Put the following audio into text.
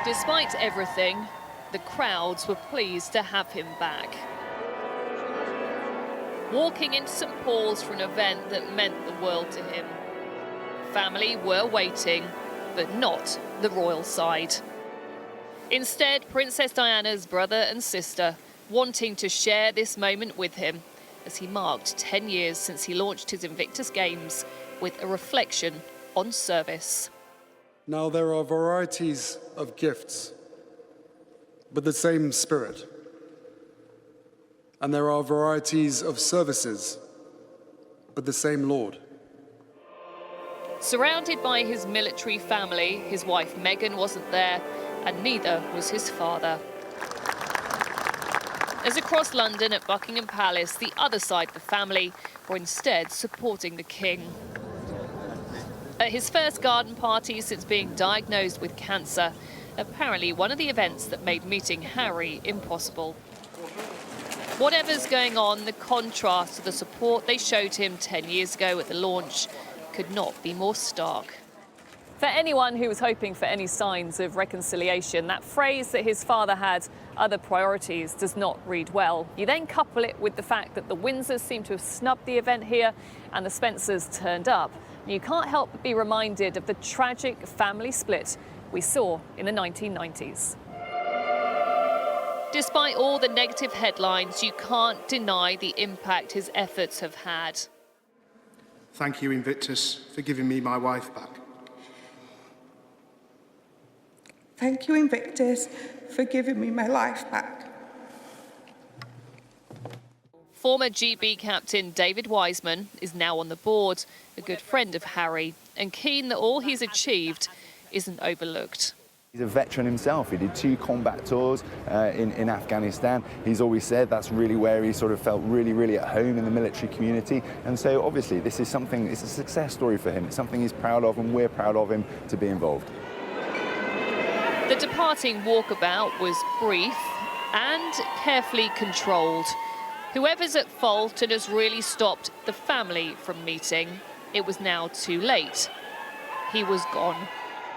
Despite everything, the crowds were pleased to have him back. Walking into St Paul's for an event that meant the world to him. Family were waiting, but not the royal side. Instead, Princess Diana's brother and sister wanting to share this moment with him as he marked 10 years since he launched his Invictus Games with a reflection on service. Now there are varieties of gifts, but the same spirit. And there are varieties of services, but the same Lord. Surrounded by his military family, his wife Meghan wasn't there, and neither was his father. As across London at Buckingham Palace, the other side of the family were instead supporting the king. At his first garden party since being diagnosed with cancer, apparently one of the events that made meeting Harry impossible. Whatever's going on, the contrast to the support they showed him 10 years ago at the launch could not be more stark. For anyone who was hoping for any signs of reconciliation, that phrase that his father had other priorities does not read well. You then couple it with the fact that the Windsors seem to have snubbed the event here and the Spencers turned up. You can't help but be reminded of the tragic family split we saw in the 1990s. Despite all the negative headlines, you can't deny the impact his efforts have had. Thank you, Invictus, for giving me my wife back. Thank you, Invictus, for giving me my life back. Former GB captain David Wiseman is now on the board, a good friend of Harry, and keen that all he's achieved isn't overlooked. He's a veteran himself. He did 2 combat tours in Afghanistan. He's always said that's really where he sort of felt really at home in the military community. And so obviously this is something, it's a success story for him. It's something he's proud of, and we're proud of him to be involved. The departing walkabout was brief and carefully controlled. Whoever's at fault and has really stopped the family from meeting, it was now too late. He was gone.